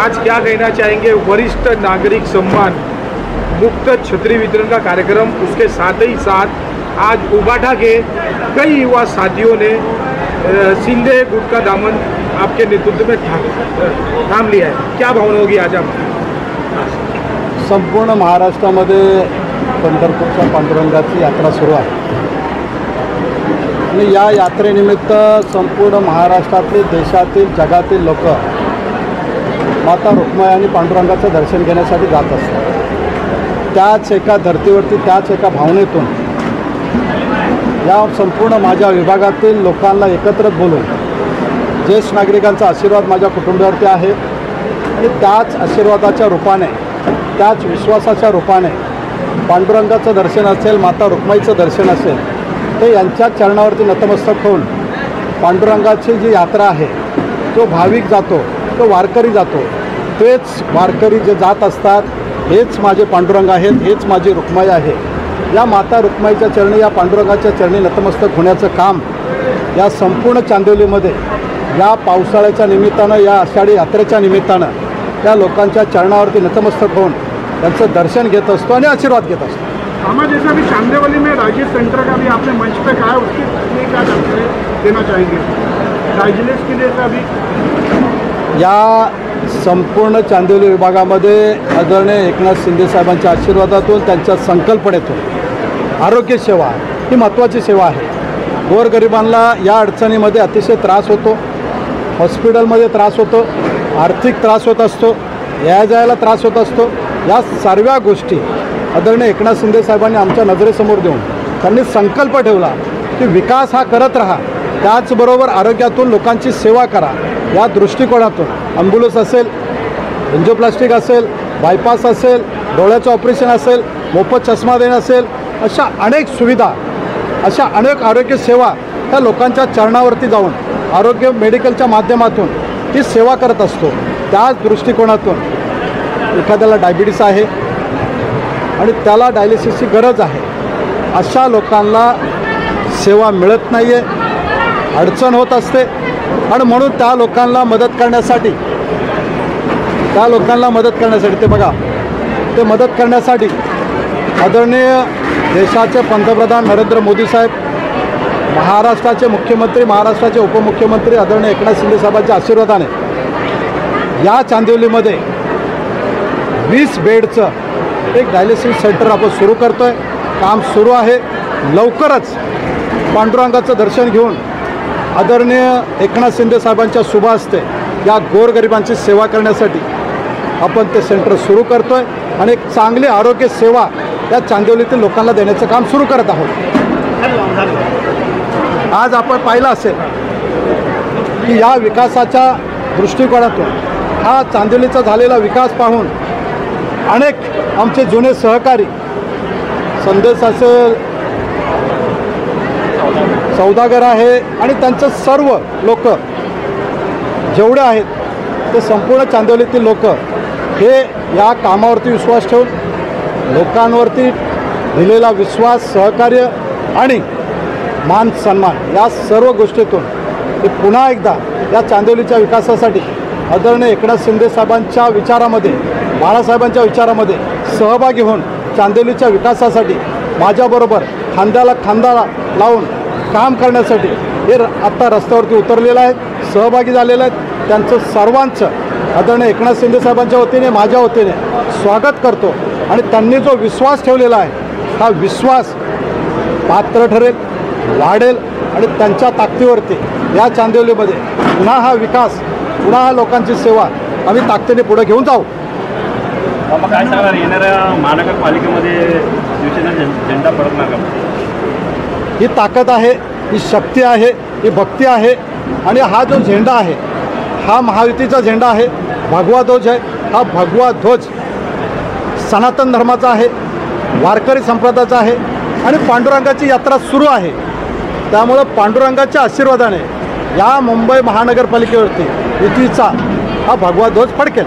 आज क्या कहना चाहेंगे? वरिष्ठ नागरिक सम्मान मुक्त छतरी वितरण का कार्यक्रम, उसके साथ ही साथ आज उबाटा के कई युवा साथियों ने शिंदे गुट का दामन आपके नेतृत्व में थाम लिया है। क्या भावना होगी आज आप? संपूर्ण महाराष्ट्रामध्ये पंढरपूरच्या पांडुरंगाची यात्रा सुरू आहे आणि या यात्रेनिमित्त संपूर्ण महाराष्ट्रातील, देशातील, जगातील लोक माता रुक्माई आणि पांडुरंगाचं दर्शन घेण्यासाठी जात असतात। त्याच एका धर्तीवरती, त्याच एका भावनेतून या संपूर्ण माझ्या विभागातील लोकांना एकत्र बोलून ज्येष्ठ नागरिकांचा आशीर्वाद माझ्या कुटुंबावरती आहे आणि त्याच आशीर्वादाच्या रूपाने, त्याच विश्वासाच्या रूपाने पांडुरंगाचं दर्शन असेल, माता रुक्माईचं दर्शन असेल, ते यांच्या चरणावरती नतमस्तक होऊन पांडुरंगाची जी यात्रा आहे, जो भाविक जातो, तो वारकरी जातो, तेच वारकरी जे जात असतात, हेच माझे पांडुरंग आहेत, हेच माझी रुक्माई आहे। या माता रुक्माईच्या चरणी, या पांडुरंगाच्या चरणी नतमस्तक होण्याचं काम या संपूर्ण चांदिवलीमध्ये या पावसाळ्याच्या निमित्तानं, या आषाढी यात्रेच्या निमित्तानं त्या लोकांच्या चरणावरती नतमस्तक होऊन त्यांचं दर्शन घेत असतो आणि आशीर्वाद घेत असतो। हमें जैसा भी चांदेवली में राजेश सेंटर का भी आपने मंच पे कहा है, उसके लिए क्या जानकारी देना चाहेंगे? राजेश के लिए अभी या संपूर्ण चांदिवली विभागामध्ये आदरणीय एकनाथ शिंदे साहेबांच्या आशीर्वादातून, त्यांच्या संकल्पनेतून आरोग्य सेवा ही महत्त्वाची सेवा आहे। गोरगरिबांना या अडचणीमध्ये अतिशय त्रास होतो, हॉस्पिटलमध्ये त्रास होतो, आर्थिक त्रास होत असतो, या जायला त्रास होत असतो। या सर्व गोष्टी आदरणीय एकनाथ शिंदे साहेबांनी आमच्या नजरेसमोर देऊन त्यांनी संकल्प ठेवला की विकास हा करत राहा, त्याचबरोबर आरोग्यातून लोकांची सेवा करा। या दृष्टिकोनातून ॲम्ब्युलन्स असेल, एन्जिओप्लास्टिक असेल, बायपास असेल, डोळ्याचं ऑपरेशन असेल, मोफत चष्मा देणं असेल, अशा अनेक सुविधा, अशा अनेक आरोग्य सेवा त्या लोकांच्या चरणावरती जाऊन आरोग्य मेडिकलच्या माध्यमातून ती सेवा करत असतो। त्याच दृष्टिकोनातून एखाद्याला डायबिटीस आहे आणि त्याला डायलिसिसची गरज आहे, अशा लोकांना सेवा मिळत नाही आहे, अडचण होत असते आणि म्हणून त्या लोकांना मदत करण्यासाठी, ते बघा, ते मदत करण्यासाठी आदरणीय देशाचे पंतप्रधान नरेंद्र मोदी साहेब, महाराष्ट्राचे मुख्यमंत्री, महाराष्ट्राचे उपमुख्यमंत्री आदरणीय एकनाथ शिंदे साहेबांच्या आशीर्वादाने या चांदिवलीमध्ये 20 बेडचं एक डायलिसिस सेंटर आपण सुरू करतो आहे। काम सुरू आहे। लवकरच पांडुरंगाचं दर्शन घेऊन आदरणीय एकनाथ शिंदे साहेबांच्या शुभ हस्ते या गोरगरिबांची सेवा करण्यासाठी आपण ते सेंटर सुरू करतो आहे आणि एक चांगली आरोग्य सेवा या चांदिवलीतील लोकांना देण्याचं काम सुरू करत आहोत। आज आपण पाहिलं असेल की या विकासाच्या दृष्टिकोनातून, हा चांदिवलीचा झालेला विकास पाहून अनेक आमचे जुने सहकारी, संदेश असेल, सौदागर आहे आणि त्यांचं सर्व लोक जेवढे आहेत ते संपूर्ण चांदिवलीतील लोक हे या कामावरती विश्वास ठेवून, लोकांवरती दिलेला विश्वास, सहकार्य आणि मान सन्मान या सर्व गोष्टीतून ते पुन्हा एकदा या चांदिवलीच्या विकासासाठी आदरणीय एकनाथ शिंदे साहेबांच्या विचारामध्ये, बाळासाहेबांच्या विचारामध्ये सहभागी होऊन चांदिवलीच्या विकासासाठी माझ्याबरोबर खांद्याला खांदा लावून काम करण्यासाठी हे आत्ता रस्त्यावरती उतरलेलं आहे, सहभागी झालेलं आहेत। त्यांचं सर्वांचं आदरणीय एकनाथ शिंदे साहेबांच्या वतीने, माझ्या वतीने स्वागत करतो आणि त्यांनी जो विश्वास ठेवलेला आहे, हा विश्वास पात्र ठरेल, वाढेल आणि त्यांच्या ताकदीवरती या चांदिवलीमध्ये पुन्हा हा विकास, पुन्हा हा लोकांची सेवा आम्ही ताकदीने पुढे घेऊन जाऊ। मग काय सांगणार, येणाऱ्या महानगरपालिकेमध्ये शिवसेना झेंडा फडकणार का? ही ताकद आहे, ही शक्ती आहे, ही भक्ती आहे आणि हा जो झेंडा आहे, हा महायुतीचा झेंडा आहे, भगवा ध्वज आहे। हा भगवा ध्वज सनातन धर्माचा आहे, वारकरी संप्रदायाचा आहे आणि पांडुरंगाची यात्रा सुरू आहे। त्यामुळं पांडुरंगाच्या आशीर्वादाने या मुंबई महानगरपालिकेवरती युतीचा हा भगवा ध्वज फडकेल।